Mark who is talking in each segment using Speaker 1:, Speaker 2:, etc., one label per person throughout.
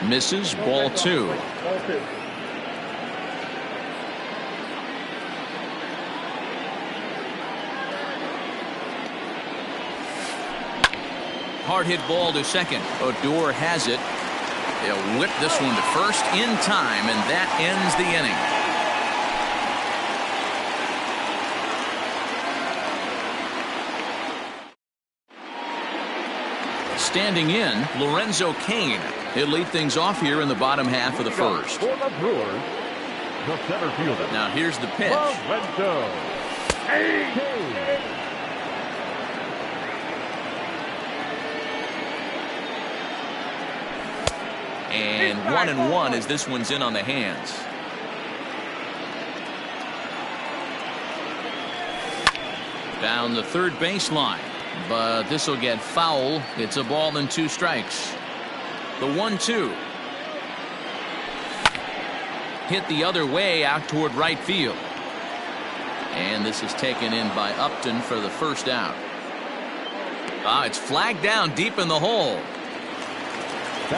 Speaker 1: Misses. Ball 2. Hard hit ball to second. Odor has it. They'll whip this one to first in time, and that ends the inning. Standing in, Lorenzo Cain. He'll lead things off here in the bottom half of the first. Now here's the pitch. And 1-1 as this one's in on the hands. Down the third baseline. But this will get foul. It's a ball and 2 strikes. The 1-2. Hit the other way out toward right field. And this is taken in by Upton for the first out. It's flagged down deep in the hole.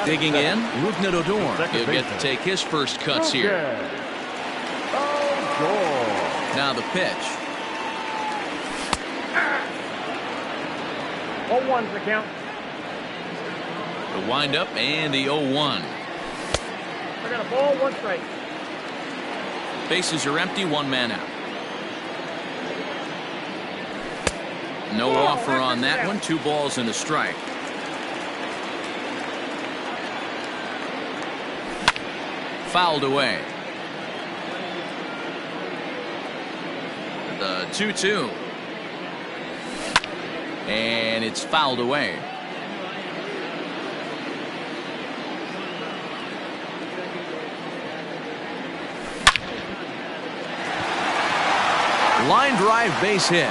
Speaker 1: Digging in, Odor. He'll get to take his first cuts here. Now the pitch.
Speaker 2: 0-1's the count.
Speaker 1: The windup and the 0-1.
Speaker 2: I got a ball, 1 strike.
Speaker 1: Bases are empty, 1 man out. No offer on that one. 2 balls and a strike. Fouled away. The 2-2. And it's fouled away. Line drive, base hit.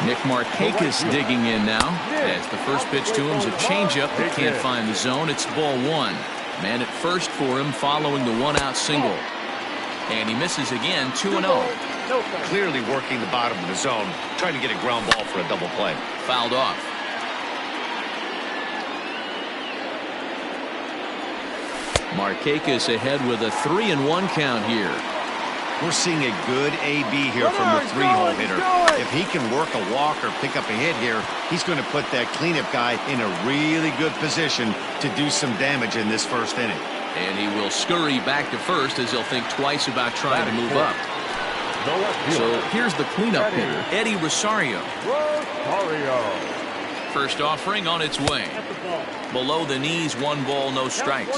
Speaker 1: Nick Markakis digging in now. As the first pitch to him is a changeup that can't find the zone. It's ball 1. Man at first for him following the 1-out single. And he misses again. 2-0.
Speaker 3: Clearly working the bottom of the zone, trying to get a ground ball for a double play.
Speaker 1: Fouled off. Markakis ahead with a 3-1 count here.
Speaker 3: We're seeing a good AB here from the 3-hole hitter. If he can work a walk or pick up a hit here, he's going to put that cleanup guy in a really good position to do some damage in this first inning.
Speaker 1: And he will scurry back to first as he'll think twice about trying to move up. So here's the cleanup hitter, Eddie Rosario. First offering on its way. Below the knees, 1 ball, no strikes.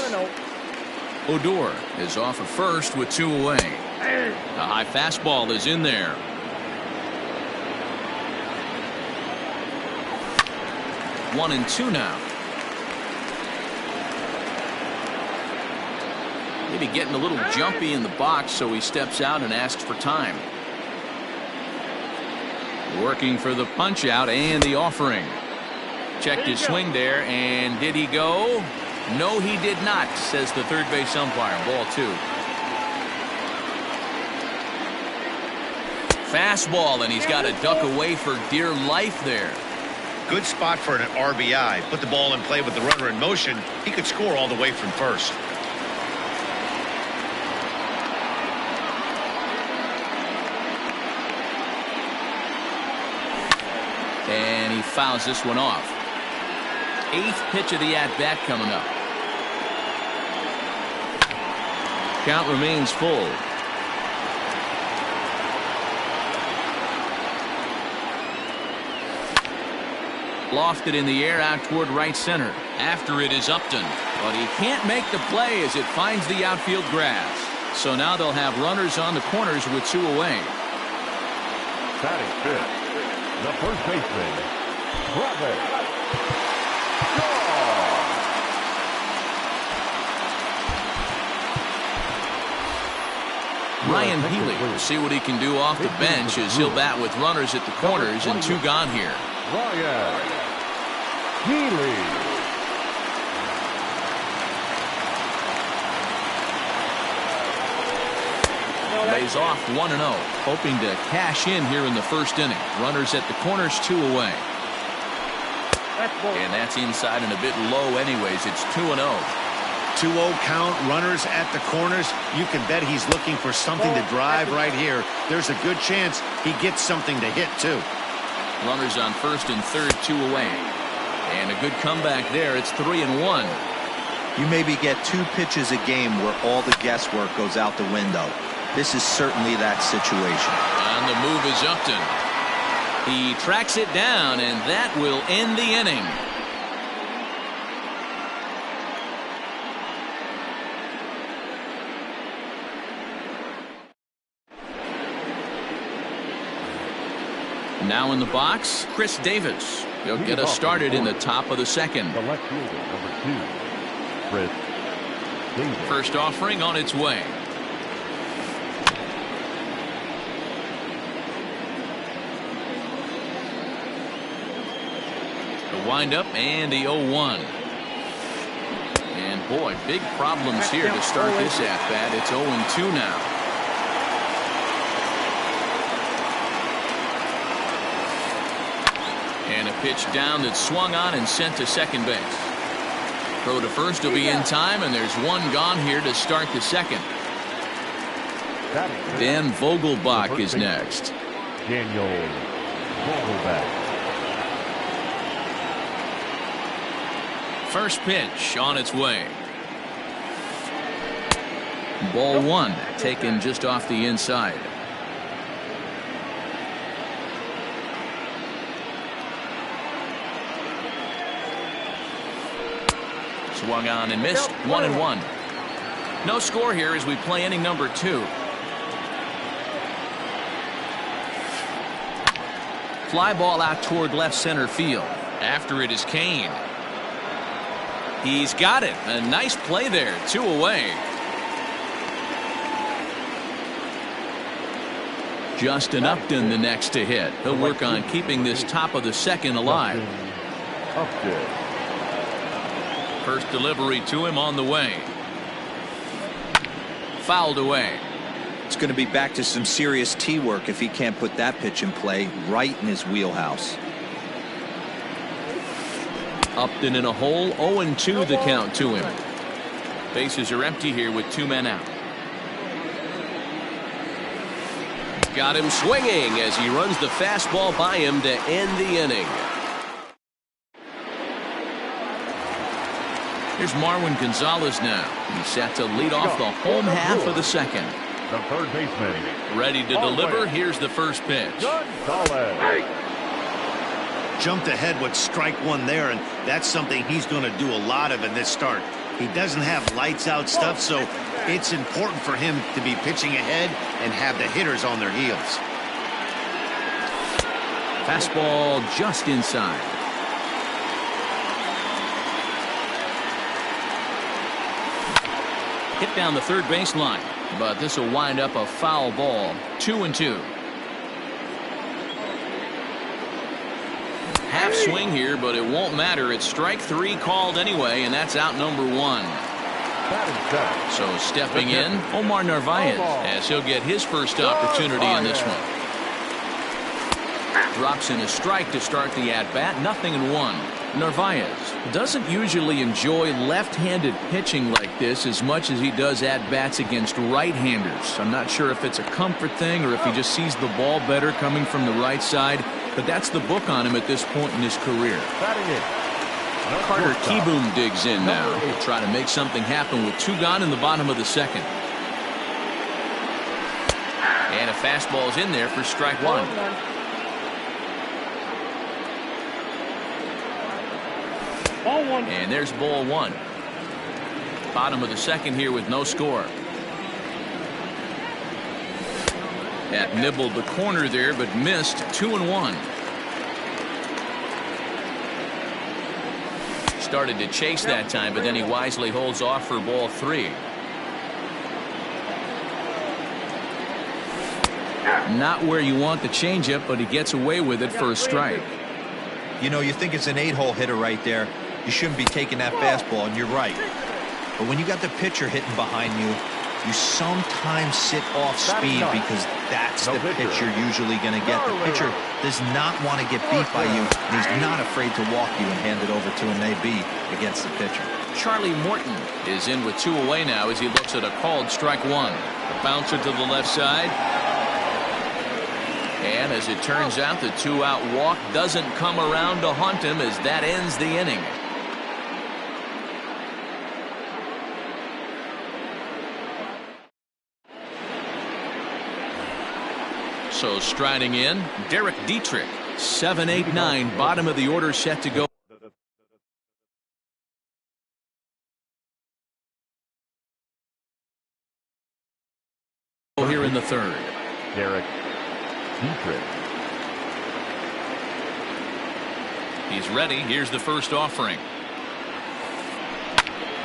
Speaker 1: Odor is off at first with 2 away. The high fastball is in there. One and 2 now. Maybe getting a little jumpy in the box, so he steps out and asks for time. Working for the punch out and the offering. Checked his swing there, and did he go? No, he did not, says the third base umpire. Ball 2. Fastball, and he's got to duck away for dear life there.
Speaker 3: Good spot for an RBI. Put the ball in play with the runner in motion. He could score all the way from first.
Speaker 1: And he fouls this one off. 8th pitch of the at-bat coming up. Count remains full. Lofted in the air out toward right center. After it is Upton. But he can't make the play as it finds the outfield grass. So now they'll have runners on the corners with 2 away.
Speaker 4: Batting fifth, the first baseman,
Speaker 1: Ryan Healy will see what he can do off the bench as he'll bat with runners at the corners and 2 gone here.
Speaker 4: Ryan Healy.
Speaker 1: lays off 1-0, hoping to cash in here in the first inning. Runners at the corners, 2 away. And that's inside and a bit low anyways. It's 2-0.
Speaker 3: 2-0 count, runners at the corners. You can bet he's looking for something to drive right here. There's a good chance he gets something to hit, too.
Speaker 1: Runners on first and third, 2 away. And a good comeback there. It's 3-1.
Speaker 5: You maybe get 2 pitches a game where all the guesswork goes out the window. This is certainly that situation.
Speaker 1: On the move is Upton. He tracks it down, and that will end the inning. Now in the box, Chris Davis. He'll get us started in the top of the second.
Speaker 4: The left fielder, number 2, Chris Davis.
Speaker 1: First offering on its way. The windup and the 0-1. And boy, big problems here to start this at bat. It's 0-2 now. And a pitch down that's swung on and sent to second base. Throw to first will be in time, and there's one gone here to start the second. Dan Vogelbach is next.
Speaker 4: Daniel Vogelbach.
Speaker 1: First pitch on its way. Ball 1, taken just off the inside. Swung on and missed. 1-1. No score here as we play inning number 2. Fly ball out toward left center field. After it is Kane. He's got it. A nice play there. 2 away. Justin Upton the next to hit. He'll work on keeping this top of the second alive.
Speaker 4: Upton.
Speaker 1: First delivery to him on the way. Fouled away.
Speaker 5: It's going to be back to some serious tee work if he can't put that pitch in play right in his wheelhouse.
Speaker 1: Upton in a hole. 0-2 the count to him. Bases are empty here with 2 men out. Got him swinging as he runs the fastball by him to end the inning. Here's Marwin Gonzalez now. He's set to lead off the home half of the second.
Speaker 4: The third baseman.
Speaker 1: Ready to deliver. Here's the first pitch.
Speaker 4: Gonzalez.
Speaker 3: Jumped ahead with strike 1 there, and that's something he's going to do a lot of in this start. He doesn't have lights out stuff, so it's important for him to be pitching ahead and have the hitters on their heels.
Speaker 1: Fastball just inside. Hit down the third baseline, but this will wind up a foul ball. 2-2. Half swing here, but it won't matter. It's strike 3 called anyway, and that's out number 1. So stepping in, Omar Narvaez, as he'll get his first opportunity in this one. Drops in a strike to start the at-bat. 0-1. Narvaez doesn't usually enjoy left-handed pitching like this as much as he does at-bats against right-handers. I'm not sure if it's a comfort thing or if he just sees the ball better coming from the right side, but that's the book on him at this point in his career. Carter Kieboom digs in now. He'll try to make something happen with 2 gone in the bottom of the second. And a fastball's in there for strike 1. And there's ball 1. Bottom of the second here with no score. That nibbled the corner there, but missed. 2-1. Started to chase that time, but then he wisely holds off for ball 3. Not where you want the changeup, but he gets away with it for a strike.
Speaker 5: You know, you think it's an 8-hole hitter right there. You shouldn't be taking that fastball, and you're right. But when you got the pitcher hitting behind you, you sometimes sit off speed because that's the pitch you're usually going to get. The pitcher does not want to get beat by you, and he's not afraid to walk you and hand it over to an AB against the pitcher.
Speaker 1: Charlie Morton is in with 2 away now as he looks at a called strike 1. A bouncer to the left side. And as it turns out, the 2-out walk doesn't come around to haunt him as that ends the inning. So striding in, Derek Dietrich, 7, 8, 9, bottom of the order, set to go. Here in the 3rd.
Speaker 4: Derek Dietrich.
Speaker 1: He's ready. Here's the first offering.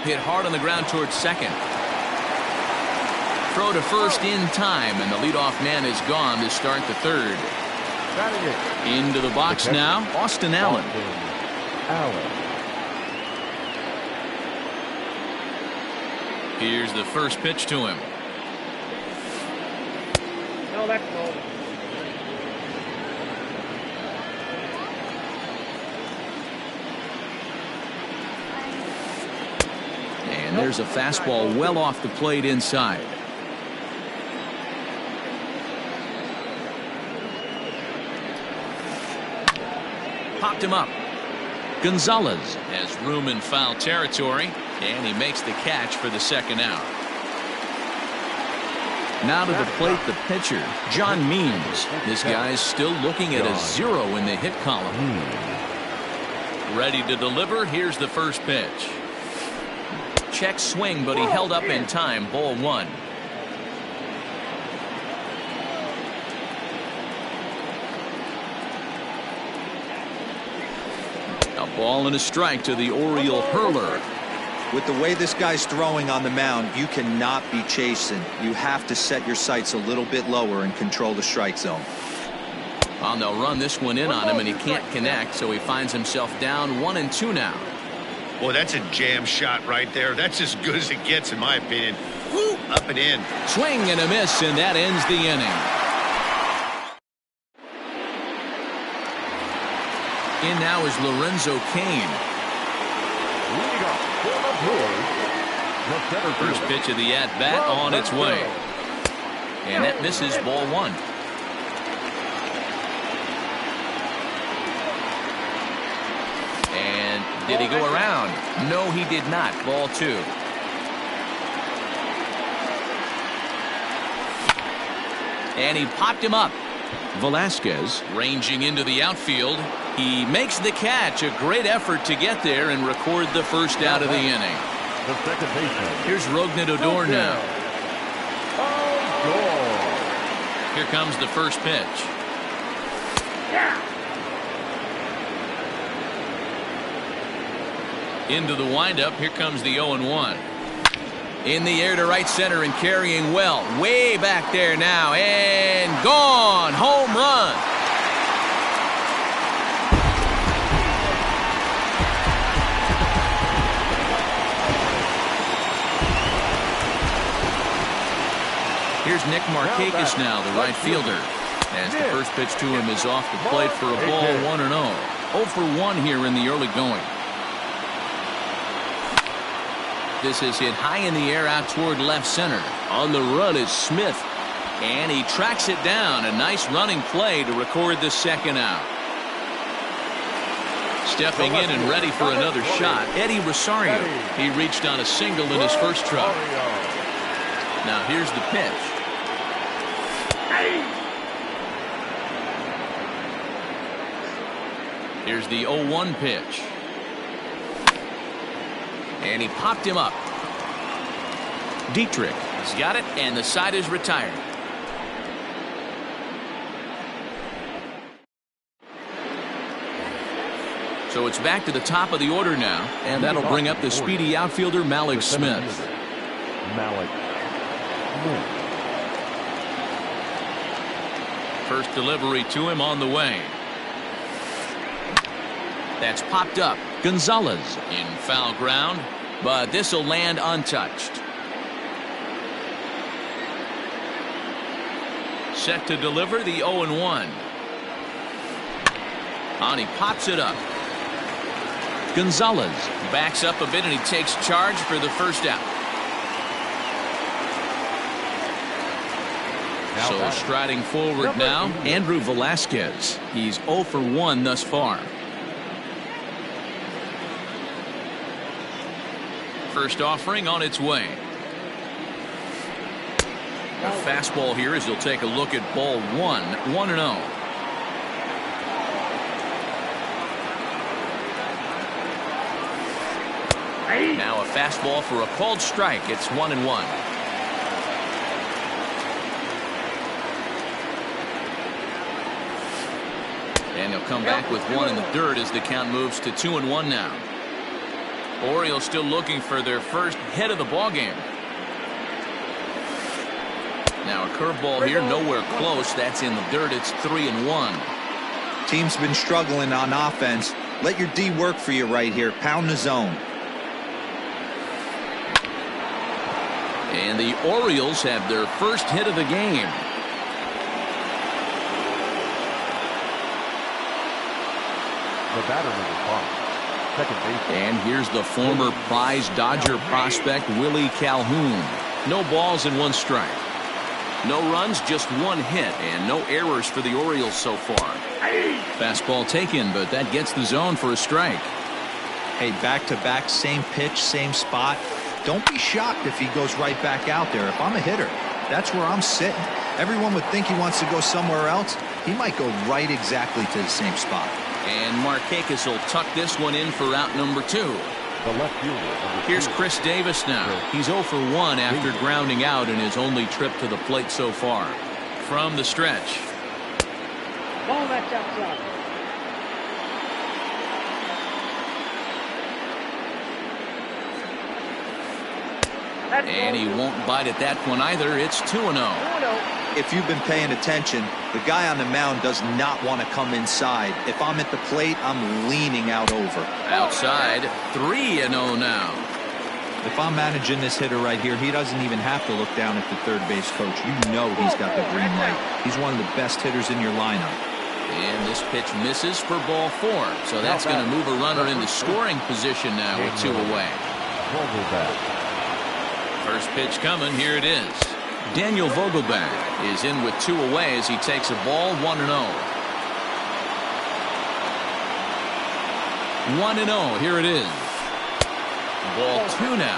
Speaker 1: Hit hard on the ground towards second. Throw to first in time, and the leadoff man is gone to start the 3rd. Into the box now, Austin Allen. Here's the first pitch to him.
Speaker 2: No, that's cold.
Speaker 1: And there's a fastball well off the plate inside. Popped him up. Gonzalez has room in foul territory, and he makes the catch for the 2nd out. Now to the plate, the pitcher, John Means. This guy's still looking at a 0 in the hit column. Ready to deliver. Here's the first pitch. Check swing, but he held up in time. Ball 1. A ball and a strike to the Oriole hurler.
Speaker 5: With the way this guy's throwing on the mound, you cannot be chasing. You have to set your sights a little bit lower and control the strike zone.
Speaker 1: Well, they'll run this one in on him, and he can't connect, so he finds himself down 1 and 2 now.
Speaker 3: Boy, that's a jam shot right there. That's as good as it gets, in my opinion. Woo, up and in.
Speaker 1: Swing and a miss, and that ends the inning. In now is Lorenzo Cain. First pitch of the at-bat on its way. And that misses. Ball 1. And did he go around? No, he did not. Ball 2. And he popped him up. Velasquez ranging into the outfield. He makes the catch. A great effort to get there and record the first out of the inning.
Speaker 4: The second baseman.
Speaker 1: Here's Rognet Odor now. Here comes the first pitch. Into the windup. Here comes the 0-1. In the air to right center and carrying well. Way back there now. And gone. Home run. Here's Nick Markakis now, the right fielder. As the first pitch to him is off the plate for a ball 1-0. 0 for 1 here in the early going. This is hit high in the air out toward left center. On the run is Smith. And he tracks it down. A nice running play to record the 2nd out. Stepping in and ready for another shot, Eddie Rosario. He reached on a single in his first try. Now here's the pitch. Here's the 0-1 pitch. And he popped him up. Dietrich has got it, and the side is retired. So it's back to the top of the order now, and that'll bring up the speedy outfielder Malik Smith. First delivery to him on the way. That's popped up. Gonzalez in foul ground, but this will land untouched. Set to deliver the 0-1. And he pops it up. Gonzalez backs up a bit and he takes charge for the first out. So striding forward now, Andrew Velasquez. He's 0 for 1 thus far. First offering on its way. A fastball here as he'll take a look at ball 1, 1-0. Now a fastball for a called strike. It's 1-1. And he'll come back with one in the dirt as the count moves to 2-1 now. Orioles still looking for their first hit of the ballgame. Now a curveball here, nowhere close. That's in the dirt. It's 3-1.
Speaker 5: Team's been struggling on offense. Let your D work for you right here. Pound the zone.
Speaker 1: And the Orioles have their first hit of the game.
Speaker 4: The batter number 5, second base.
Speaker 1: And here's the former prize Dodger prospect Willie Calhoun. No balls and 1 strike. No runs, just 1 hit, and no errors for the Orioles so far. Fastball taken, but that gets the zone for a strike.
Speaker 5: Hey, back-to-back, same pitch, same spot. Don't be shocked if he goes right back out there. If I'm a hitter, that's where I'm sitting. Everyone would think he wants to go somewhere else. He might go right exactly to the same spot.
Speaker 1: And Markakis will tuck this one in for out number 2.
Speaker 4: The left fielder.
Speaker 1: Here's Chris Davis now. He's 0 for 1 after grounding out in his only trip to the plate so far. From the stretch.
Speaker 2: Ball that's outside.
Speaker 1: And he won't bite at that one either. It's 2-0.
Speaker 5: If you've been paying attention, the guy on the mound does not want to come inside. If I'm at the plate, I'm leaning out over.
Speaker 1: Outside, 3-0 now.
Speaker 5: If I'm managing this hitter right here, he doesn't even have to look down at the third base coach. You know he's got the green light. He's one of the best hitters in your lineup.
Speaker 1: And this pitch misses for ball 4. So that's going to move a runner into scoring position now with 2 away. First pitch coming. Here it is. Daniel Vogelbach is in with 2 away as he takes a ball 1-0. 1-0. Here it is. Ball 2 now.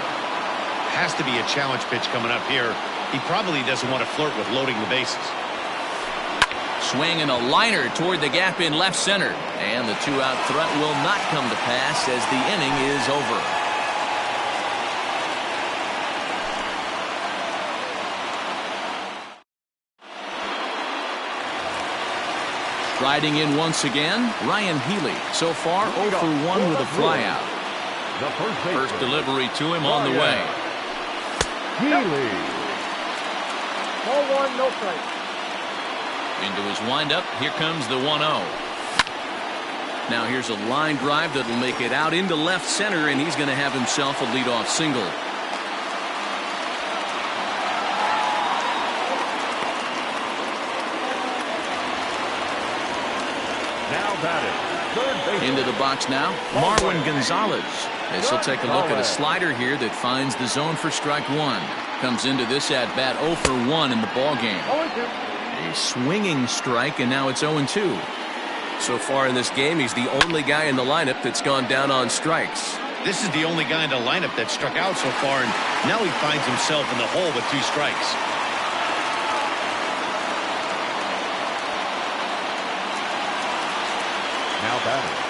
Speaker 3: Has to be a challenge pitch coming up here. He probably doesn't want to flirt with loading the bases.
Speaker 1: Swing and a liner toward the gap in left center. And the 2-out threat will not come to pass as the inning is over. Riding in once again, Ryan Healy. So far 0 for 1 with a flyout. First delivery to him on the way.
Speaker 4: Healy.
Speaker 2: Ball 1, no strike.
Speaker 1: Into his windup. Here comes the 1-0. Now here's a line drive that'll make it out into left center, and he's going to have himself a leadoff single. Into the box now, Marwin Gonzalez. As he'll take a look at a slider here that finds the zone for strike 1. Comes into this at bat 0 for 1 in the ball game. A swinging strike, and now it's 0-2. So far in this game, he's the only guy in the lineup that's gone down on strikes.
Speaker 3: This is the only guy in the lineup that struck out so far, and now he finds himself in the hole with 2 strikes.
Speaker 4: Now batting.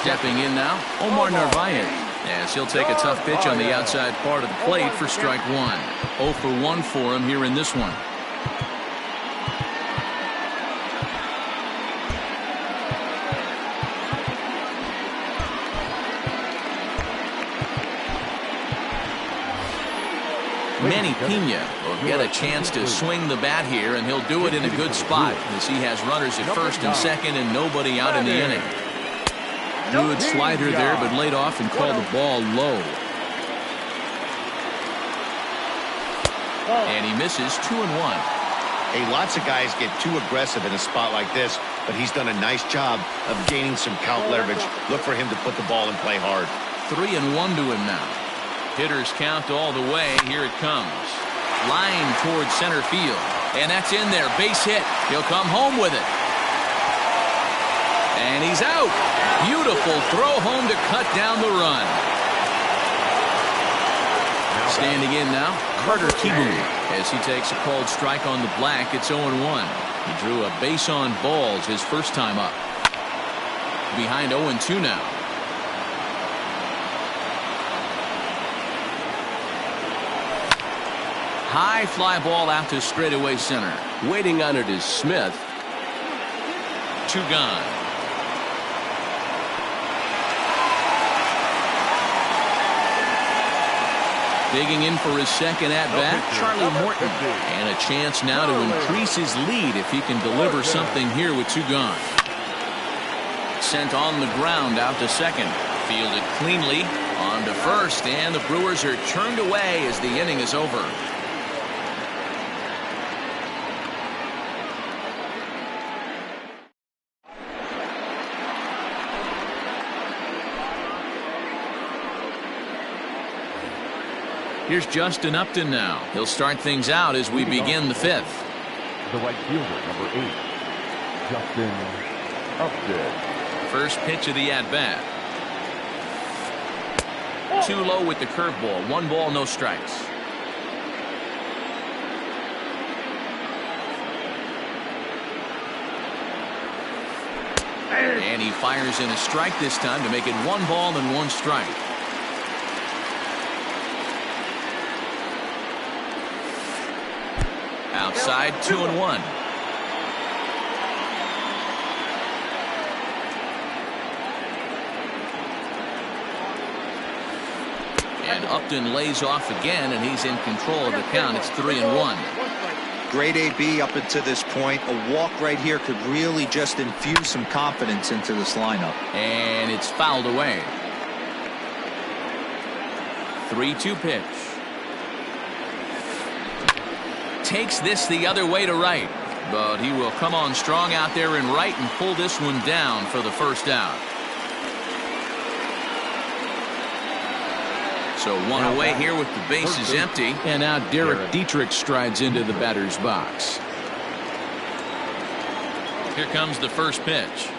Speaker 1: Stepping in now, Omar Narvaez. As he'll take a tough pitch on the outside part of the plate for strike 1. 0 for 1 for him here in this one. Manny Pena will get a chance to swing the bat here, and he'll do it in a good spot as he has runners at first and second and nobody out in the inning. Good slider there, but laid off and called the ball low. And he misses 2-1.
Speaker 3: Hey, lots of guys get too aggressive in a spot like this, but he's done a nice job of gaining some count leverage. Look for him to put the ball and play hard.
Speaker 1: 3-1 to him now. Hitters count all the way. Here it comes. Line towards center field. And that's in there. Base hit. He'll come home with it. And he's out. Beautiful throw home to cut down the run. Standing in now, Carter Kieboom, as he takes a called strike on the black. It's 0-1. He drew a base on balls his first time up. Behind 0-2 now. High fly ball out to straightaway center.
Speaker 6: Waiting on it is Smith.
Speaker 1: 2 gone. Digging in for his second at-bat, Charlie Morton. And a chance now to increase his lead if he can deliver something here with 2 gone. Sent on the ground out to second. Fielded cleanly on to first, and the Brewers are turned away as the inning is over. Here's Justin Upton now. He'll start things out as we begin the 5th.
Speaker 4: The right fielder, number 8, Justin Upton.
Speaker 1: First pitch of the at-bat. Too low with the curveball. 1 ball, no strikes. And he fires in a strike this time to make it 1 ball and 1 strike. Outside, 2-1. And Upton lays off again, and he's in control of the count. It's 3-1.
Speaker 5: Great AB up until this point. A walk right here could really just infuse some confidence into this lineup.
Speaker 1: And it's fouled away. 3-2 pitch. Takes this the other way to right, but he will come on strong out there in right and pull this one down for the first out. So 1 away here with the bases empty, and now Derek Dietrich strides into the batter's box. Here comes the first pitch.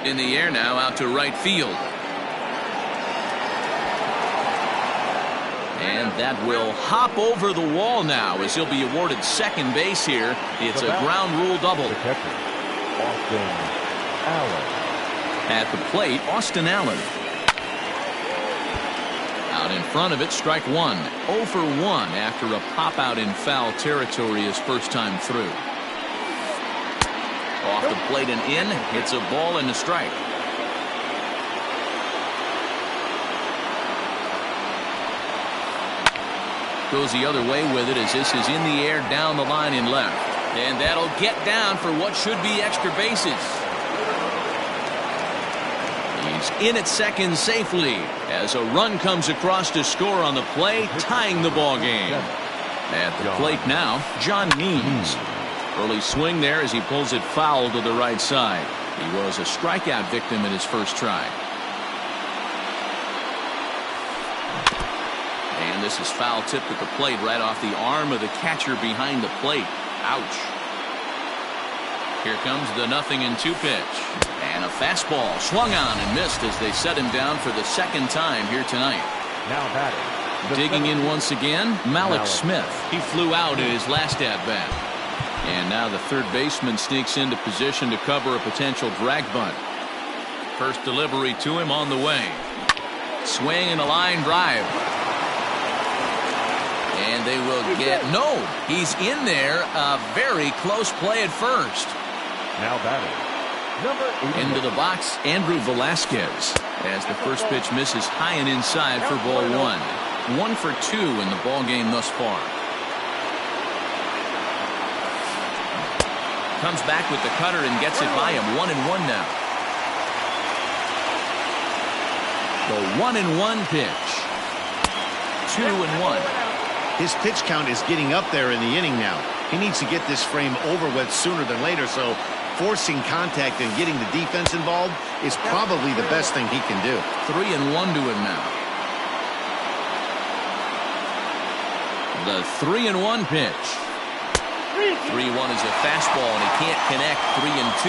Speaker 1: In the air now, out to right field. And that will hop over the wall now as he'll be awarded second base here. It's a ground rule double.
Speaker 4: The catcher, Austin Allen.
Speaker 1: At the plate, Austin Allen. Out in front of it, strike 1. 0 for 1 after a pop out in foul territory his first time through. Off the plate and in. It's a ball and a strike. Goes the other way with it as this is in the air down the line in left. And that'll get down for what should be extra bases. He's in at second safely as a run comes across to score on the play, tying the ball game. At the plate now, John Means. Early swing there as he pulls it foul to the right side. He was a strikeout victim in his first try. And this is foul tipped at the plate right off the arm of the catcher behind the plate. Ouch. Here comes the 0-2 pitch. And a fastball swung on and missed as they set him down for the second time here tonight.
Speaker 4: Now batting.
Speaker 1: Digging in once again, Malik Smith. He flew out in his last at-bat. And now the third baseman sneaks into position to cover a potential drag bunt. First delivery to him on the way. Swing and a line drive. And they will get, no, he's in there. A very close play at first.
Speaker 4: Now batting, number 8.
Speaker 1: Into the box, Andrew Velasquez. As the first pitch misses high and inside for ball 1. 1 for 2 in the ball game thus far. Comes back with the cutter and gets it by him. 1-1 now. The 1-1 pitch. 2-1.
Speaker 3: His pitch count is getting up there in the inning now. He needs to get this frame over with sooner than later, so forcing contact and getting the defense involved is probably the best thing he can do.
Speaker 1: 3-1 to him now. The 3-1 pitch. 3-1 is a fastball, and he can't connect. 3-2.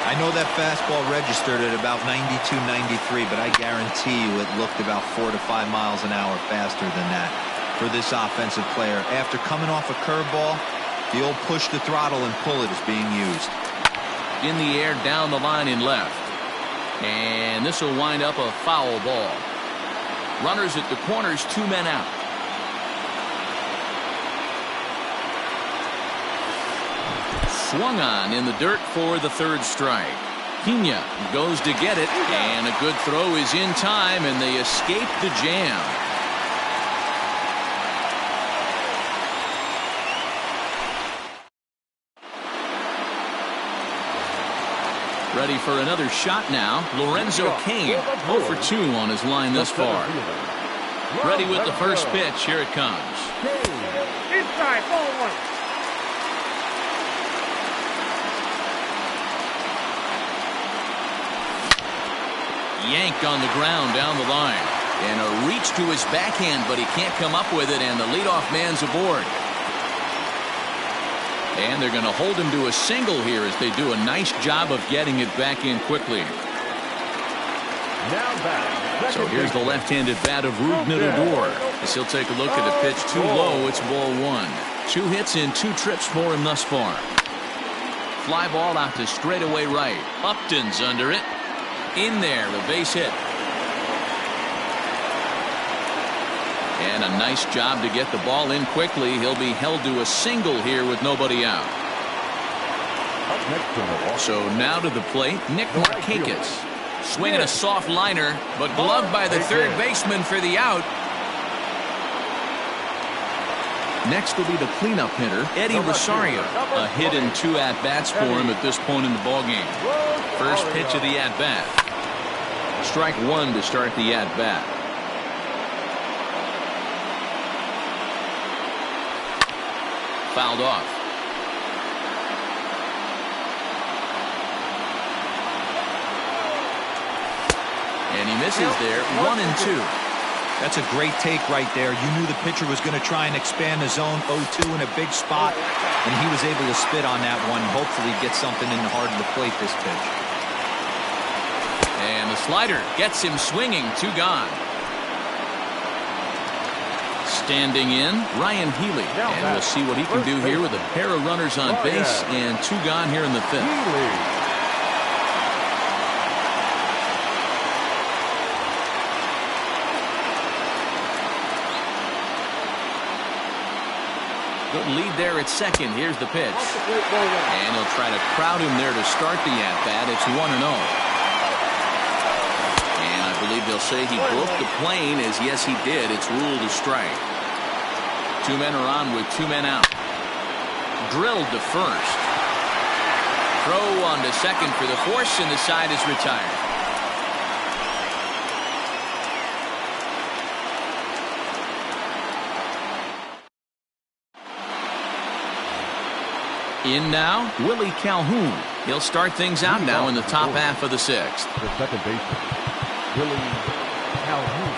Speaker 5: I know that fastball registered at about 92, 93, but I guarantee you it looked about 4 to 5 miles an hour faster than that for this offensive player. After coming off a curveball, the old push the throttle and pull it is being used.
Speaker 1: In the air, down the line in left. And this will wind up a foul ball. Runners at the corners, 2 men out. Swung on in the dirt for the 3rd strike. Pena goes to get it, and a good throw is in time, and they escape the jam. Ready for another shot now. Lorenzo Cain, 0 for 2 on his line thus far. Ready with the first pitch. Here it comes.
Speaker 2: Inside, ball 1.
Speaker 1: Yanked on the ground down the line. And a reach to his backhand, but he can't come up with it, and the leadoff man's aboard. And they're going to hold him to a single here as they do a nice job of getting it back in quickly. So here's the left-handed bat of Rougned Odor. As he'll take a look at a pitch too low. It's ball 1. 2 hits in 2 trips for him thus far. Fly ball out to straightaway right. Upton's under it. In there, the base hit. And a nice job to get the ball in quickly. He'll be held to a single here with nobody out. So now to the plate, Nick Markakis. Swinging a soft liner, but gloved by the 3rd baseman for the out. Next will be the cleanup hitter, Eddie Rosario. A hit and 2 at-bats for him at this point in the ballgame. First pitch of the at-bat. Strike 1 to start the at-bat. Fouled off. And he misses there. 1-2.
Speaker 5: That's a great take right there. You knew the pitcher was going to try and expand the zone. 0-2 in a big spot, and he was able to spit on that one. Hopefully get something in the heart of the plate this pitch.
Speaker 1: And the slider gets him swinging. 2 gone. Standing in, Ryan Healy. And we'll see what he can do here with a pair of runners on base and 2 gone here in the 5th. Good lead there at second. Here's the pitch. And he'll try to crowd him there to start the at-bat. It's 1-0. And I believe they'll say he broke the plane, as yes he did. It's ruled a strike. 2 men are on with 2 men out. Drilled to first. Throw on to second for the force, and the side is retired. In now, Willie Calhoun. He'll start things out now in the top half of the 6th.
Speaker 4: The second baseman, Willie Calhoun.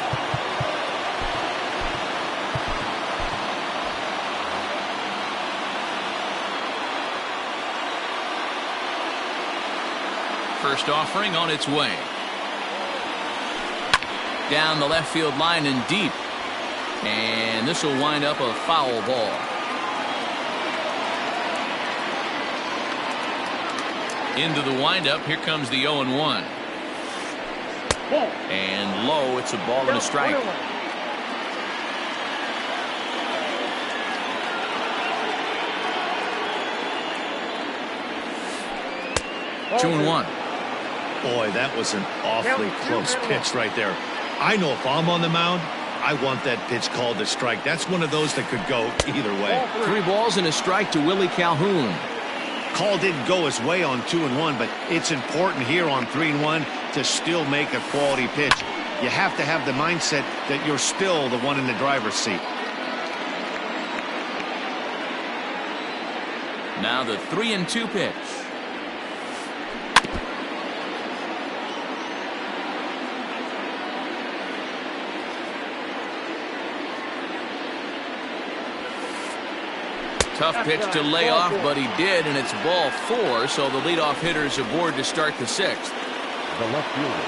Speaker 1: First offering on its way. Down the left field line and deep. And this will wind up a foul ball. Into the windup. Here comes the 0-1. And low. It's a ball and a strike. 2-1.
Speaker 3: Boy, that was an awfully close pitch right there. I know if I'm on the mound, I want that pitch called a strike. That's one of those that could go either way.
Speaker 1: 3 balls and a strike to Willie Calhoun.
Speaker 3: call didn't go his way on 2-1, but it's important here on 3-1 to still make a quality pitch. You have to have the mindset that you're still the one in the driver's seat.
Speaker 1: Now the 3-2 pitch. Tough pitch to lay off, but he did, and it's ball 4, so the leadoff hitter's aboard to start the 6th.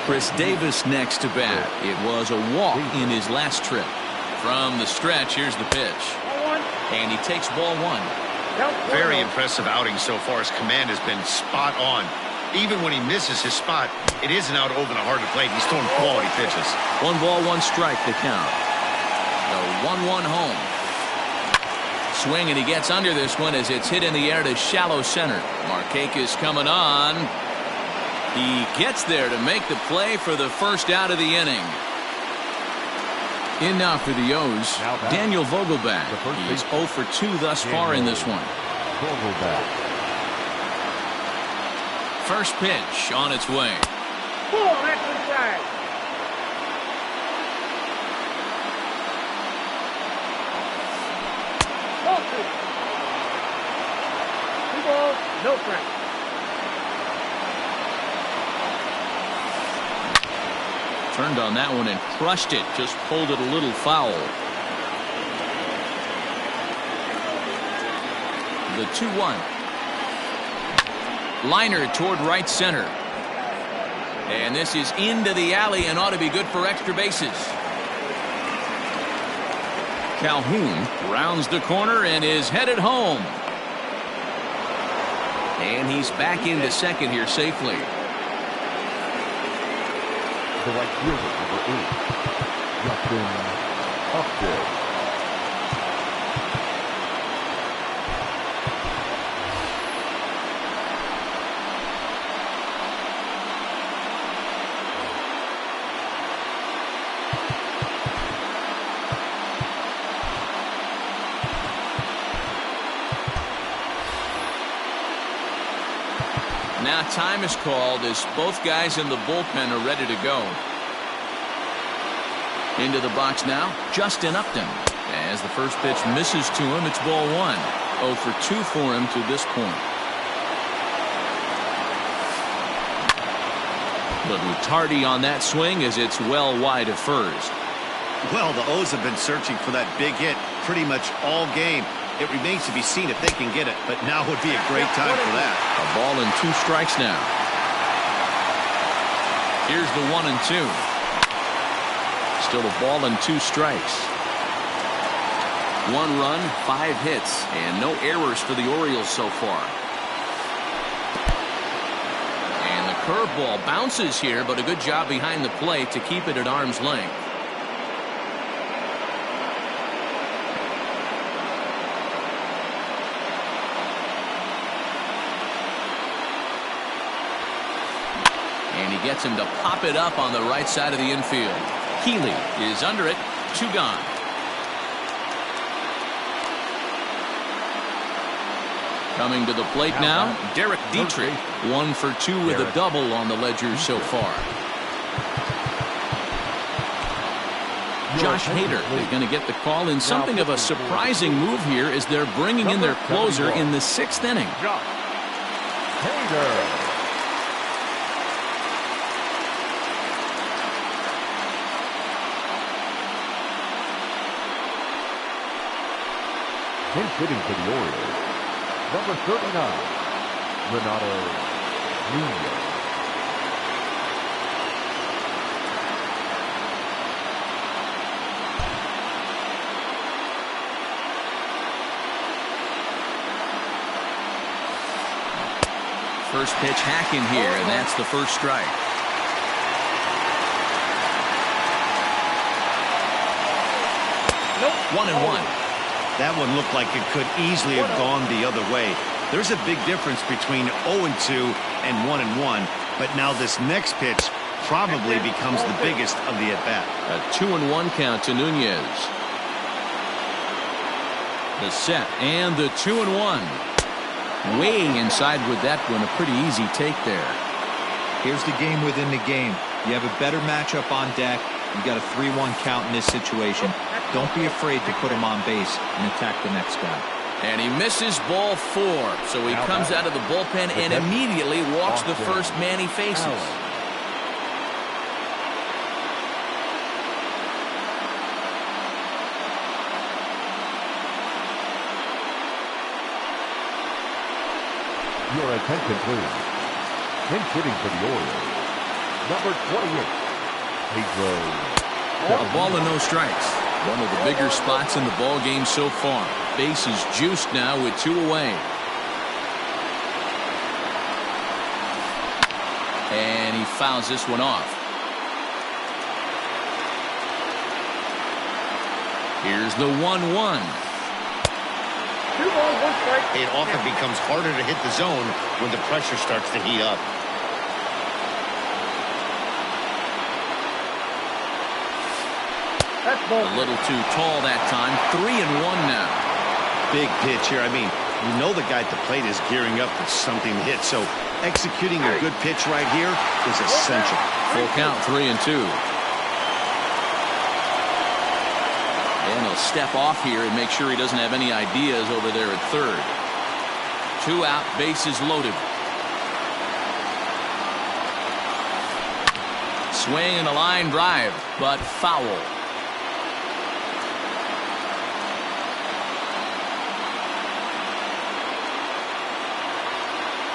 Speaker 1: Chris Davis next to bat. It was a walk in his last trip. From the stretch, here's the pitch. And he takes ball 1.
Speaker 3: Very impressive outing so far. His command has been spot on. Even when he misses his spot, it isn't out over the heart of the plate. He's throwing quality pitches.
Speaker 1: 1 ball, 1 strike to count. The 1-1 home. Swing, and he gets under this one as it's hit in the air to shallow center. Markakis coming on. He gets there to make the play for the first out of the inning. In now for the O's, Daniel Vogelbach. He's 0 for 2 thus far in this one. First pitch on its way.
Speaker 2: That's inside. Two balls, no strikes.
Speaker 1: Turned on that one and crushed it. Just pulled it a little foul. The 2-1. Liner toward right center. And this is into the alley and ought to be good for extra bases. Calhoun rounds the corner and is headed home. And he's back into second here safely.
Speaker 4: The right fielder, number 8, Upton.
Speaker 1: Now time is called as both guys in the bullpen are ready to go. Into the box now, Justin Upton. As the first pitch misses to him, it's ball 1. 0 for 2 for him to this point. But tardy on that swing as it's well wide of first.
Speaker 3: Well, the O's have been searching for that big hit pretty much all game. It remains to be seen if they can get it, but now would be a great time for that.
Speaker 1: A ball and 2 strikes now. Here's the 1-2. Still a ball and 2 strikes. 1 run, 5 hits, and no errors for the Orioles so far. And the curveball bounces here, but a good job behind the plate to keep it at arm's length. And he gets him to pop it up on the right side of the infield. Healy is under it. 2 gone. Coming to the plate now, Derek Dietrich. 1 for 2 with a double on the ledger so far. Josh Hader is going to get the call in something of a surprising move here as they're bringing in their closer in the 6th inning.
Speaker 4: Hader. Hitting for the Orioles, number 39, Renato Nunez.
Speaker 1: First pitch hacking here, and that's the first strike.
Speaker 2: Nope.
Speaker 1: 1-1.
Speaker 3: That one looked like it could easily have gone the other way. There's a big difference between 0-2 and 1-1, but now this next pitch probably becomes the biggest of the at-bat.
Speaker 1: A 2-1 count to Nunez. The set and the 2-1. Way inside with that one. A pretty easy take there.
Speaker 5: Here's the game within the game. You have a better matchup on deck. You got a 3-1 count in this situation. Don't be afraid to put him on base and attack the next guy.
Speaker 1: And he misses ball 4. So he comes out of the bullpen and immediately walks the first man he faces.
Speaker 4: Your attention, please. Pinch hitting for the Orioles, number 28, Pedro.
Speaker 1: A ball and no strikes. One of the bigger spots in the ball game so far. Base is juiced now with 2 away. And he fouls this one off. Here's the 1-1.
Speaker 2: 2 balls, 1 strike.
Speaker 3: It often becomes harder to hit the zone when the pressure starts to heat up.
Speaker 2: That's ball.
Speaker 1: A little too tall that time. 3-1 now.
Speaker 3: Big pitch here. I mean, you know the guy at the plate is gearing up for something to hit, so executing a good pitch right here is essential.
Speaker 1: Full count, 3-2. And he'll step off here and make sure he doesn't have any ideas over there at third. 2 out, bases loaded. Swing and a line drive, but foul.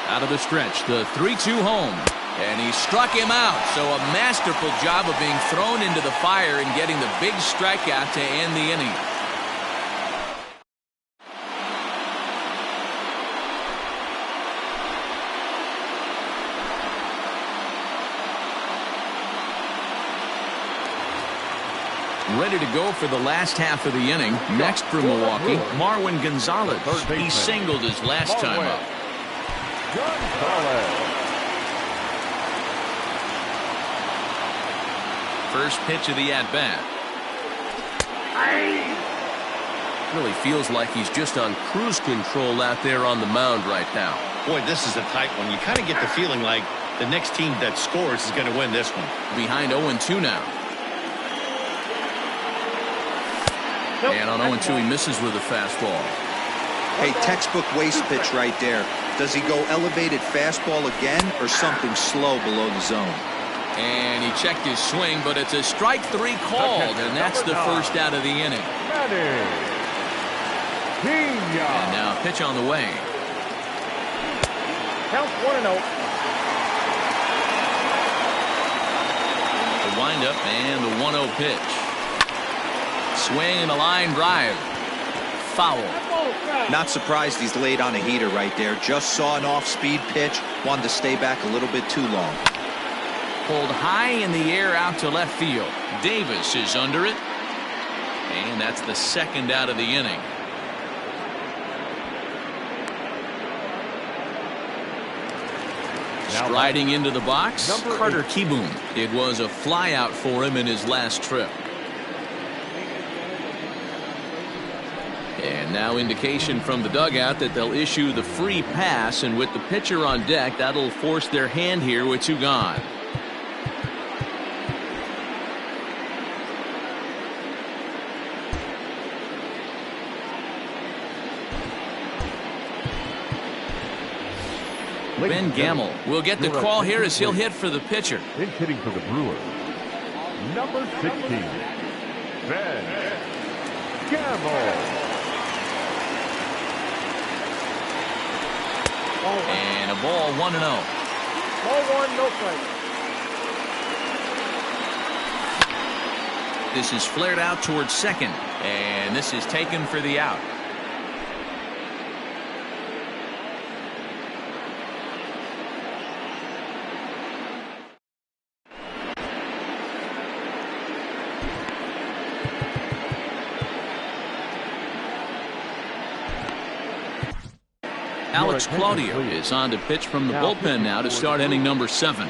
Speaker 1: Out of the stretch, the 3-2 home. And he struck him out. So a masterful job of being thrown into the fire and getting the big strikeout to end the inning. Ready to go for the last half of the inning. Next for Milwaukee, Marwin Gonzalez. He singled his last time up. First pitch of the at-bat.
Speaker 6: Really feels like he's just on cruise control out there on the mound right now.
Speaker 3: Boy, this is a tight one. You kind of get the feeling like the next team that scores is going to win this one.
Speaker 1: Behind 0-2 now. And on 0-2 he misses with a fastball.
Speaker 5: Hey, textbook waste pitch right there. Does he go elevated fastball again or something slow below the zone?
Speaker 1: And he checked his swing, but it's a strike 3 called, and that's the first out of the inning. And now pitch on the way.
Speaker 2: Count 1-0.
Speaker 1: The windup and the 1-0 pitch. Swing and a line drive. Foul.
Speaker 5: Not surprised he's laid on a heater right there. Just saw an off-speed pitch. Wanted to stay back a little bit too long.
Speaker 1: Pulled high in the air out to left field. Davis is under it. And that's the second out of the inning. Striding into the box, Carter Kieboom. It was a flyout for him in his last trip. And now indication from the dugout that they'll issue the free pass, and with the pitcher on deck, that'll force their hand here with 2 gone. Ben Gamble will get the call here as he'll hit for the pitcher.
Speaker 4: Pinch hitting for the Brewers, number 16, Ben Gamble.
Speaker 1: And a ball, 1-0.
Speaker 2: Ball 1, no strike.
Speaker 1: This is flared out towards second, and this is taken for the out. Alex Claudio is on to pitch from the bullpen now to start inning number 7.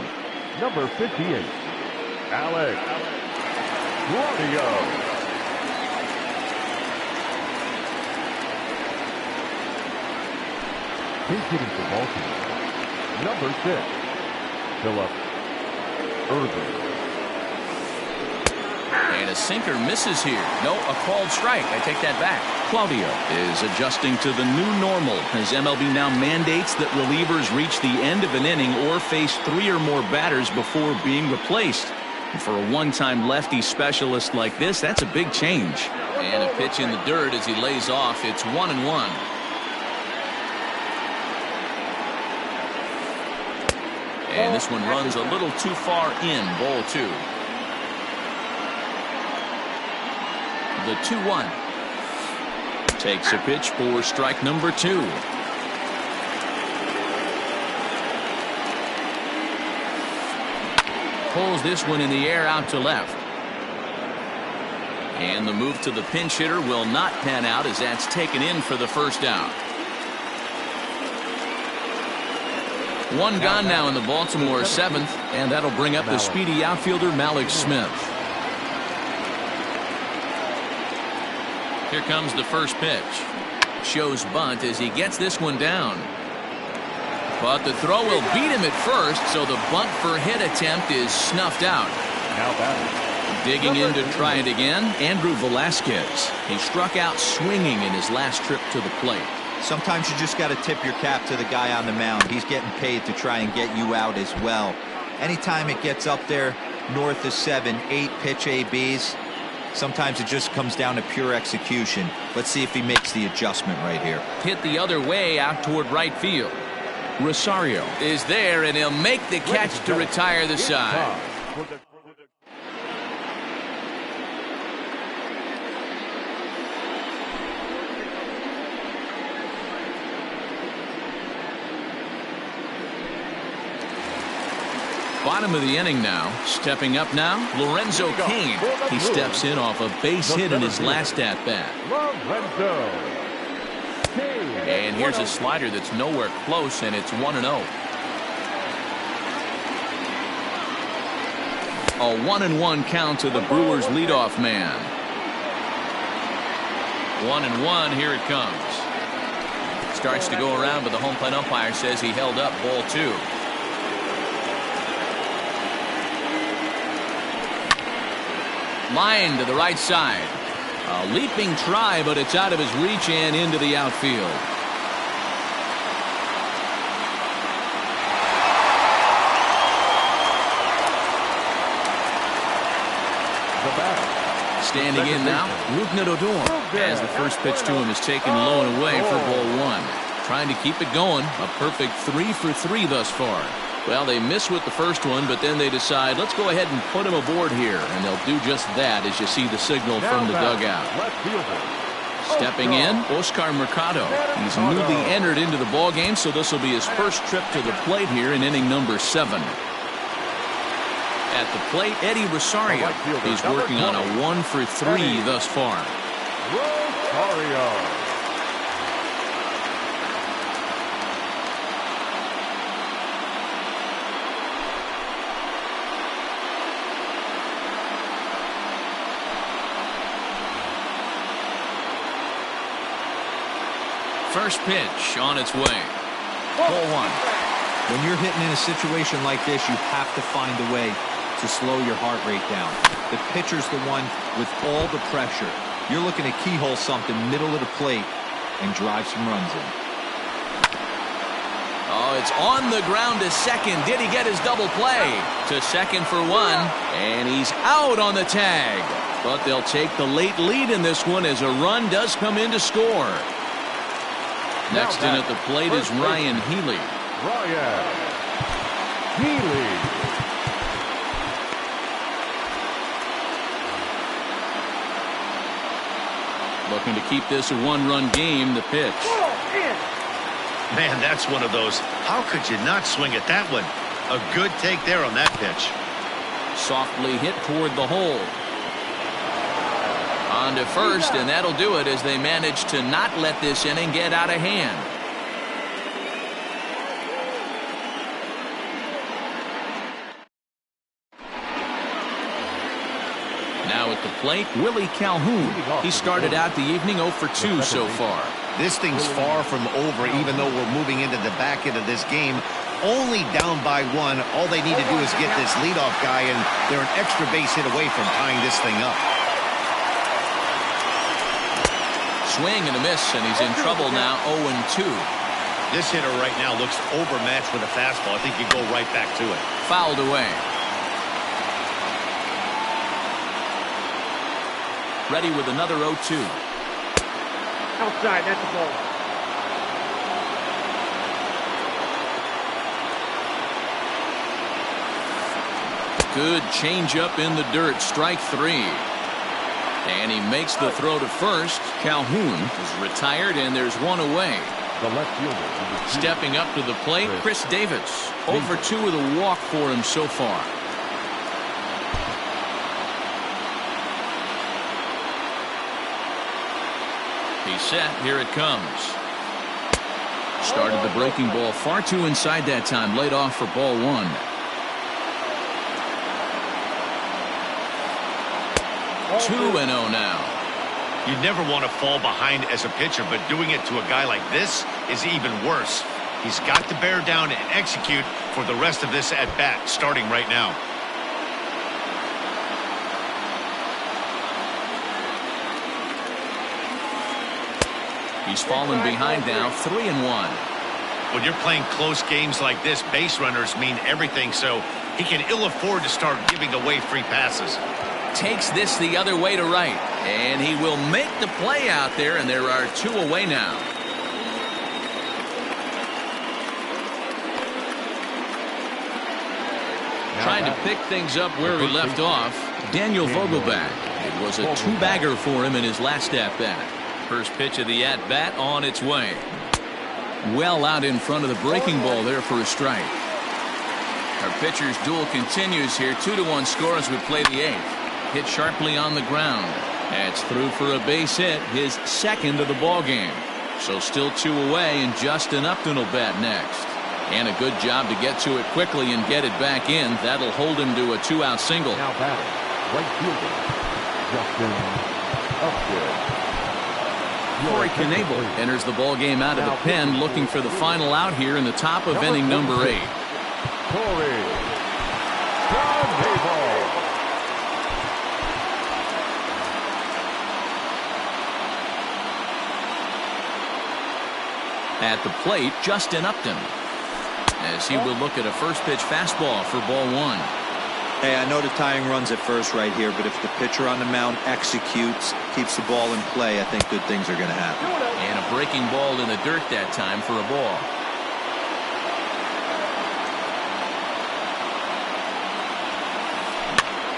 Speaker 4: Number 58, Alex Claudio. Pink hitting for Baltimore. Number 6, Philip Irvin.
Speaker 1: And a sinker misses here. No, a called strike. I take that back. Claudio is adjusting to the new normal as MLB now mandates that relievers reach the end of an inning or face 3 or more batters before being replaced. And for a one-time lefty specialist like this, that's a big change. And a pitch in the dirt as he lays off. It's 1-1. And this one runs a little too far in. Ball 2. The 2-1. Takes a pitch for strike number 2. Pulls this one in the air out to left. And the move to the pinch hitter will not pan out as that's taken in for the first out. One gone now in the Baltimore 7th, and that'll bring up the speedy outfielder Malik Smith. Here comes the first pitch. Shows bunt as he gets this one down. But the throw will beat him at first, so the bunt for hit attempt is snuffed out.
Speaker 4: Now batting.
Speaker 1: Digging in to try it again, Andrew Velasquez. He struck out swinging in his last trip to the plate.
Speaker 5: Sometimes you just got to tip your cap to the guy on the mound. He's getting paid to try and get you out as well. Anytime it gets up there north of 7, 8 pitch ABs, sometimes it just comes down to pure execution. Let's see if he makes the adjustment right here.
Speaker 1: Hit the other way out toward right field. Rosario is there, and he'll make the catch to retire the side. Bottom of the inning now. Stepping up now, Lorenzo Cain. He steps in off a base hit in his last at-bat. And here's a slider that's nowhere close, and it's 1-0. A 1-1 count to the Brewers leadoff man. 1-1, here it comes. Starts to go around, but the home plate umpire says he held up ball 2. Line to the right side. A leaping try, but it's out of his reach and into the outfield. Standing in now, Odor, as the first pitch to him is taken low and away for ball 1. Trying to keep it going. A perfect 3 for 3 thus far. Well, they miss with the first one, but then they decide, let's go ahead and put him aboard here. And they'll do just that as you see the signal from the dugout. Stepping in, Oscar Mercado. He's newly entered into the ballgame, so this will be his first trip to the plate here in inning number 7. At the plate, Eddie Rosario. He's working on a 1 for 3 thus far.
Speaker 4: Rosario.
Speaker 1: First pitch on its way. Ball 1.
Speaker 5: When you're hitting in a situation like this, you have to find a way to slow your heart rate down. The pitcher's the one with all the pressure. You're looking to keyhole something middle of the plate and drive some runs in.
Speaker 1: Oh, it's on the ground to second. Did he get his double play? To second for 1, and he's out on the tag. But they'll take the late lead in this one as a run does come in to score. Next in at the plate is Ryan Healy.
Speaker 4: Ryan Healy.
Speaker 1: Looking to keep this a 1-run game. The pitch.
Speaker 3: Man, that's one of those. How could you not swing at that one? A good take there on that pitch.
Speaker 1: Softly hit toward the hole. On to first, and that'll do it as they manage to not let this inning get out of hand. Now at the plate, Willie Calhoun. He started out the evening 0 for 2 so far.
Speaker 3: This thing's far from over, even though we're moving into the back end of this game. Only down by 1. All they need to do is get this leadoff guy, and they're an extra base hit away from tying this thing up.
Speaker 1: Swing and a miss, and he's in trouble now, 0-2.
Speaker 3: This hitter right now looks overmatched with a fastball. I think you go right back to it.
Speaker 1: Fouled away. Ready with another 0-2.
Speaker 2: Outside, that's the ball.
Speaker 1: Good changeup in the dirt, strike 3. And he makes the throw to first. Calhoun is retired, and there's one away.
Speaker 4: The left fielder.
Speaker 1: Stepping up to the plate, Chris Davis. 0-2 with a walk for him so far. He's set. Here it comes. Started the breaking ball far too inside that time. Laid off for ball 1. 2-0 now.
Speaker 3: You never want to fall behind as a pitcher, but doing it to a guy like this is even worse. He's got to bear down and execute for the rest of this at-bat, starting right now.
Speaker 1: He's fallen behind now, 3-1.
Speaker 3: When you're playing close games like this, base runners mean everything, so he can ill afford to start giving away free passes.
Speaker 1: Takes this the other way to right, and he will make the play out there, and there are 2 away now. Trying to pick things up where he left off, Daniel Vogelback. It was a 2-bagger for him in his last at-bat. First pitch of the at-bat on its way. Well out in front of the breaking ball there for a strike. Our pitcher's duel continues here. 2-1 score as we play the 8th. Hit sharply on the ground. That's through for a base hit, his second of the ball game. So still 2 away, and Justin Upton will bat next. And a good job to get to it quickly and get it back in. That'll hold him to a 2-out single.
Speaker 4: Now batting, right fielder, Justin Upton.
Speaker 1: Corey Knebel enters the ball game out of the pen, looking for the final out here in the top of inning number 8.
Speaker 4: Corey Knebel.
Speaker 1: At the plate, Justin Upton, as he will look at a first pitch fastball for ball 1.
Speaker 5: Hey, I know the tying runs at first right here, but if the pitcher on the mound executes, keeps the ball in play, I think good things are going to happen.
Speaker 1: And a breaking ball in the dirt that time for a ball.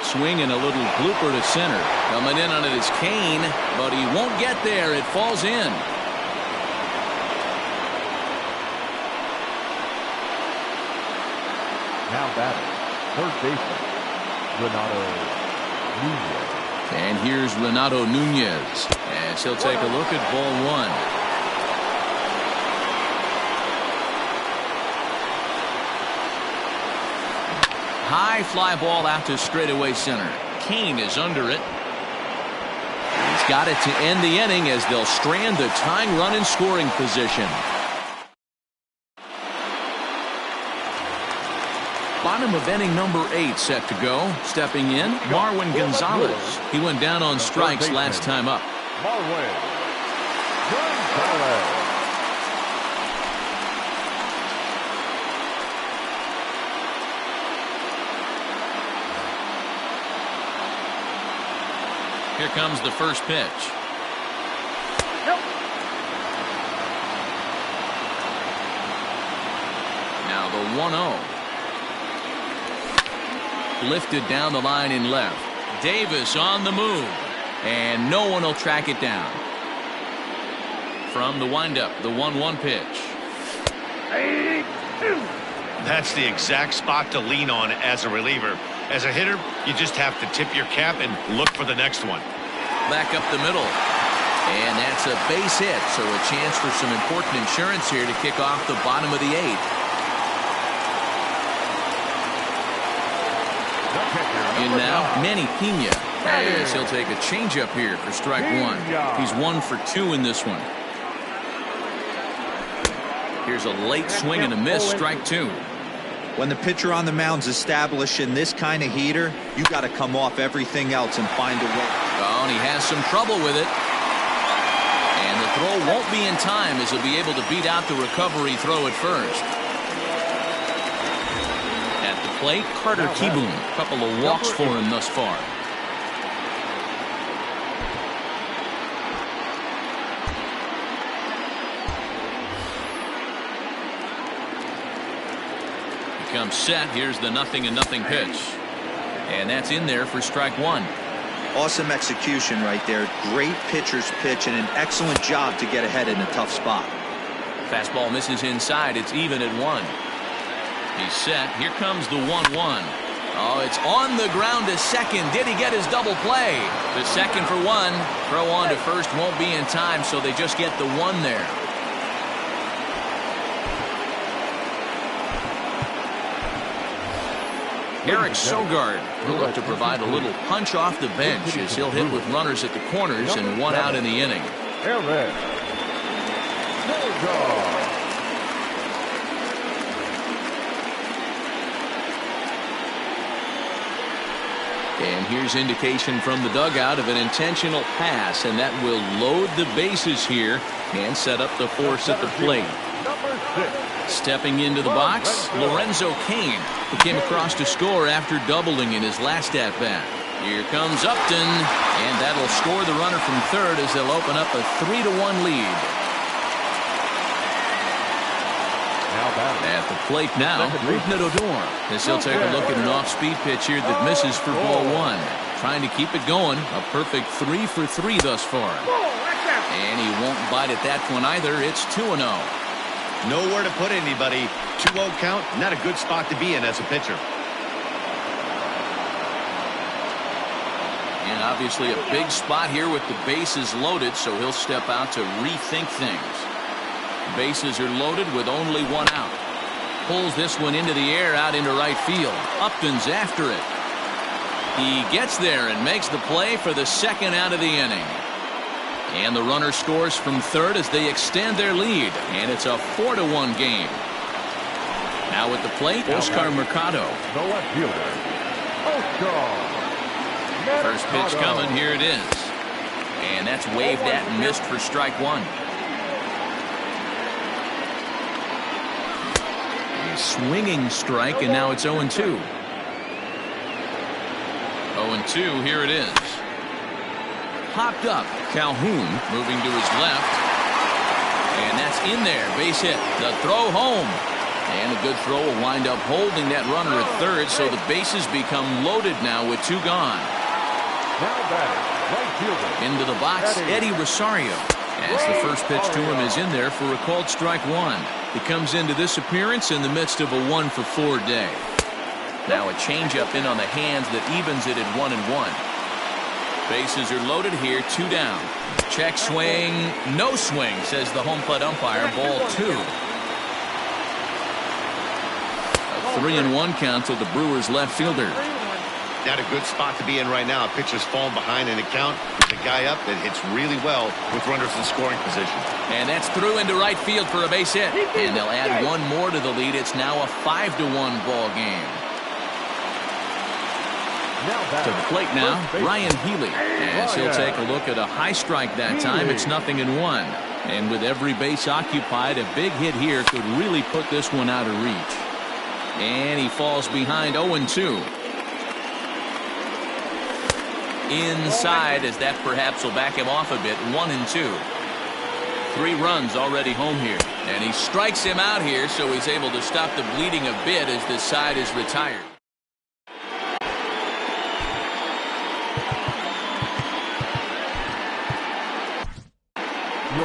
Speaker 1: Swing and a little blooper to center. Coming in on it is Kane, but he won't get there. It falls in.
Speaker 4: Now batting, third baseman, Renato Nunez.
Speaker 1: And here's Renato Nunez, as he'll take a look at ball 1. High fly ball out to straightaway center. Kane is under it. He's got it to end the inning as they'll strand the tying run in scoring position. Bottom of inning number 8 set to go. Stepping in, Marwin Gonzalez. He went down on strikes last time up.
Speaker 4: Marwin Gonzalez.
Speaker 1: Here comes the first pitch. Now the 1-0. Lifted down the line in left. Davis on the move, and no one will track it down. From the windup, the 1-1 pitch.
Speaker 3: That's the exact spot to lean on as a reliever. As a hitter, you just have to tip your cap and look for the next one.
Speaker 1: Back up the middle, and that's a base hit, so a chance for some important insurance here to kick off the bottom of the 8th. In now, Manny Pena, as he'll take a changeup here for strike 1. He's 1 for 2 in this one. Here's a late swing and a miss, strike two.
Speaker 5: When the pitcher on the mound's established in this kind of heater, you got to come off everything else and find a way.
Speaker 1: Oh, and he has some trouble with it. And the throw won't be in time as he'll be able to beat out the recovery throw at first. At the plate, Carter Kieboom. A couple of walks for him thus far. Comes set. Here's the 0-0 pitch. And that's in there for strike one.
Speaker 5: Awesome execution right there. Great pitcher's pitch and an excellent job to get ahead in a tough spot.
Speaker 1: Fastball misses inside. It's even at 1. He's set. Here comes the 1-1. Oh, it's on the ground to second. Did he get his double play? The second for 1. Throw on to first won't be in time, so they just get the 1 there. Eric Sogard will look to provide a little punch off the bench as he'll hit with runners at the corners and 1 out in the inning.
Speaker 4: Eric Sogard.
Speaker 1: And here's indication from the dugout of an intentional pass, and that will load the bases here and set up the force at the plate.
Speaker 4: Number 6.
Speaker 1: Stepping into the box, Lorenzo Cain, who came across to score after doubling in his last at-bat. Here comes Upton, and that'll score the runner from third as they'll open up a 3-1 lead. At the plate now, Rougned Odor, as he'll take a look at an off-speed pitch here that misses for ball 1. Trying to keep it going, a perfect 3 for 3 thus far. And he won't bite at that one either. It's 2-0.
Speaker 3: Nowhere to put anybody. 2-0 count, not a good spot to be in as a pitcher.
Speaker 1: And obviously a big spot here with the bases loaded, so he'll step out to rethink things. Bases are loaded with only 1 out. Pulls this one into the air out into right field. Upton's after it. He gets there and makes the play for the 2nd out of the inning. And the runner scores from third as they extend their lead. And it's a 4-1 game. Now at the plate, Oscar Mercado.
Speaker 4: No left fielder. Oscar.
Speaker 1: First pitch coming. Here it is. And that's waved at and missed for strike 1. A swinging strike, and now it's 0-2. 0-2, here it is. Popped up. Calhoun moving to his left. And that's in there. Base hit. The throw home. And a good throw will wind up holding that runner at third, so the bases become loaded now with 2 gone.
Speaker 4: Now batting, right fielder.
Speaker 1: Into the box, Eddie Rosario. As the first pitch to him is in there for a called strike 1. He comes into this appearance in the midst of a 1-for-4 day. Now a changeup in on the hands that evens it at 1-1. Bases are loaded here, 2 down. Check swing, no swing, says the home plate umpire. Ball 2. A 3-1 count to the Brewers left fielder.
Speaker 3: Not a good spot to be in right now. Pitcher's falling behind in the count. There's a guy up that hits really well with runners in scoring position.
Speaker 1: And that's through into right field for a base hit. And they'll add 1 more to the lead. It's now a 5-1 ball game. To the plate now, Ryan Healy. As he'll take a look at a high strike that time. It's 0-1. And with every base occupied, a big hit here could really put this one out of reach. And he falls behind 0-2. Inside, as that perhaps will back him off a bit. 1-2. 3 runs already home here. And he strikes him out here, so he's able to stop the bleeding a bit as this side is retired.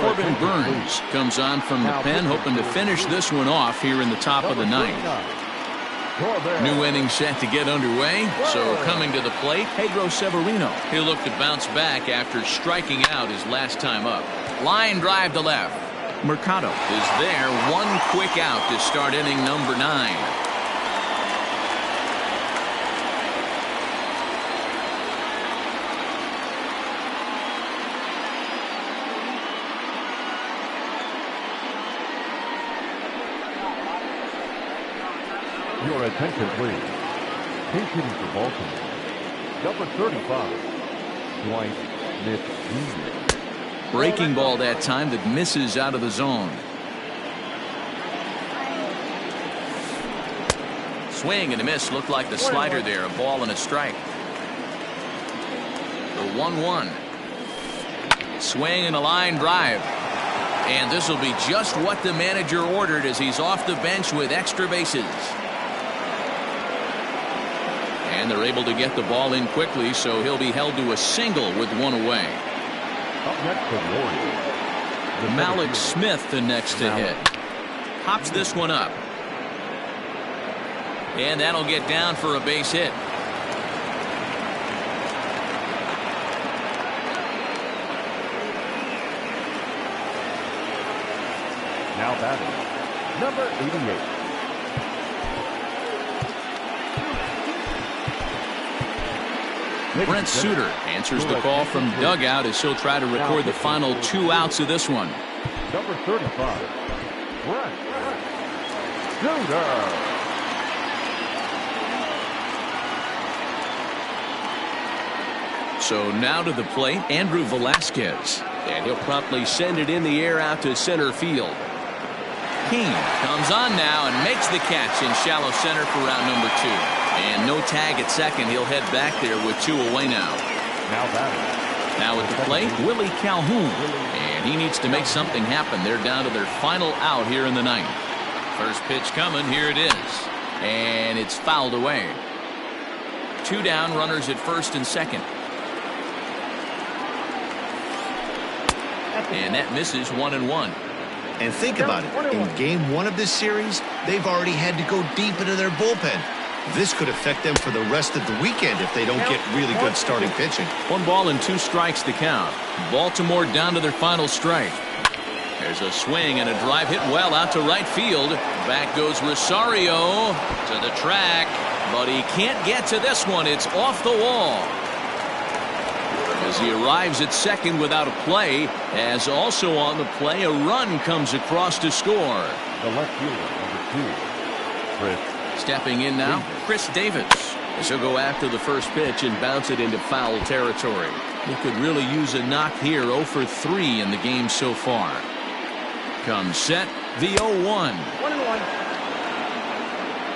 Speaker 1: Corbin Burns comes on from the pen, hoping to finish this one off here in the top of the 9th. New inning set to get underway. So coming to the plate, Pedro Severino. He'll look to bounce back after striking out his last time up. Line drive to left. Mercado is there. 1 quick out to start inning number 9.
Speaker 4: Your attention, please. Pinch hitting for Baltimore. Number 35, Dwight Smith Jr.
Speaker 1: Breaking ball that time that misses out of the zone. Swing and a miss. Looked like the slider there. A ball and a strike. The 1-1. Swing and a line drive. And this will be just what the manager ordered as he's off the bench with extra bases. And they're able to get the ball in quickly, so he'll be held to a single with one away.
Speaker 4: Up next for the Orioles.
Speaker 1: Malik Smith the next to hit. Hops this one up. And that'll get down for a base hit.
Speaker 4: Now batting, number 88.
Speaker 1: Brent Suter answers the call from dugout as he'll try to record the final 2 outs of this one.
Speaker 4: Number 35, Brent Suter.
Speaker 1: So now to the plate, Andrew Velasquez. And he'll promptly send it in the air out to center field. King comes on now and makes the catch in shallow center for round number 2. And no tag at second. He'll head back there with 2 away now. Now at the plate, Willie Calhoun. And he needs to make something happen. They're down to their final out here in the 9th. First pitch coming. Here it is. And it's fouled away. 2 down, runners at first and second. And that misses 1-1.
Speaker 3: And think about it. In game 1 of this series, they've already had to go deep into their bullpen. This could affect them for the rest of the weekend if they don't get really good starting pitching.
Speaker 1: 1 ball and 2 strikes to count. Baltimore down to their final strike. There's a swing and a drive hit well out to right field. Back goes Rosario to the track, but he can't get to this one. It's off the wall. As he arrives at second without a play, as also on the play, a run comes across to score.
Speaker 4: The left fielder, number 2, Chris.
Speaker 1: Stepping in now, Chris Davis. As he'll go after the first pitch and bounce it into foul territory. He could really use a knock here. 0 for 3 in the game so far. Comes set, the 0-1.
Speaker 2: 1-1.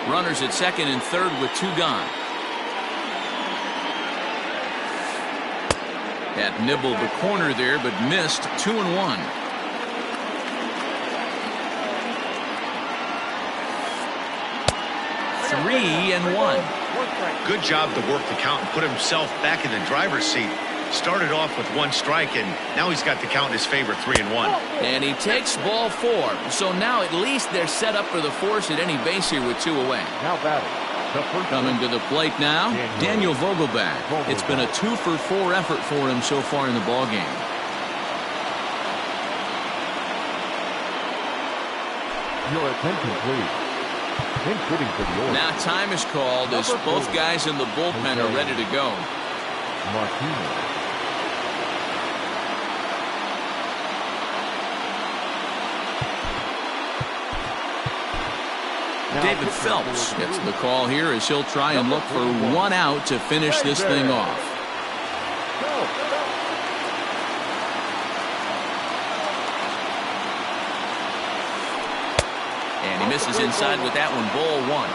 Speaker 1: Runners at second and third with 2 gone. That nibbled the corner there, but missed. 2-1. Three and 1.
Speaker 3: Good job to work the count and put himself back in the driver's seat. Started off with 1 strike, and now he's got the count in his favor, 3-1.
Speaker 1: And he takes ball 4. So now at least they're set up for the force at any base here with 2 away.
Speaker 4: Now batting.
Speaker 1: Coming to the plate now, Daniel Vogelbach. It's been a 2 for 4 effort for him so far in the ballgame.
Speaker 4: Your attention, please. Pinch hitting for the Orioles.
Speaker 1: Now time is called as both guys in the bullpen are ready to go.
Speaker 4: Martinez.
Speaker 1: David Phelps gets the call here as he'll try and look for 1 out to finish this thing off. And he misses inside with that one. Ball 1.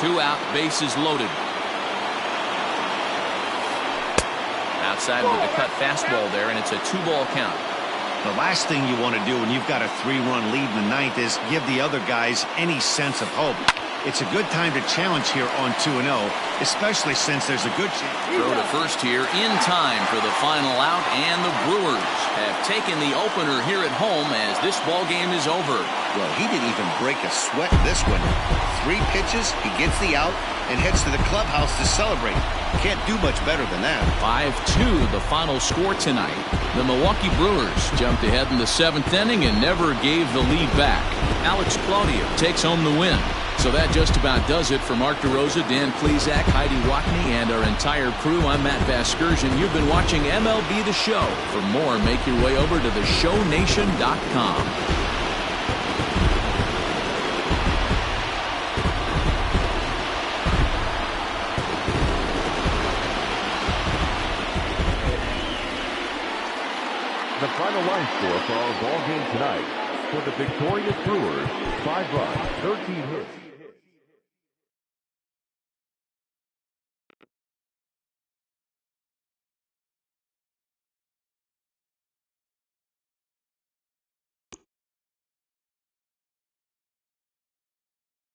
Speaker 1: 2 out, bases loaded. Outside with the cut fastball there, and it's a 2-ball count.
Speaker 3: The last thing you want to do when you've got a 3-run lead in the 9th is give the other guys any sense of hope. It's a good time to challenge here on 2-0, especially since there's a good chance.
Speaker 1: Throw to first here in time for the final out, and the Brewers have taken the opener here at home as this ball game is over.
Speaker 3: Well, he didn't even break a sweat in this one. 3 pitches, he gets the out, and heads to the clubhouse to celebrate. Can't do much better than that.
Speaker 1: 5-2 the final score tonight. The Milwaukee Brewers jumped ahead in the 7th inning and never gave the lead back. Alex Claudio takes home the win. So that just about does it for Mark DeRosa, Dan Plesac, Heidi Watney, and our entire crew. I'm Matt Vasgersian. You've been watching MLB The Show. For more, make your way over to theshownation.com.
Speaker 4: The final line score for our ball game tonight. For the victorious Brewers, 5 runs, 13 hits.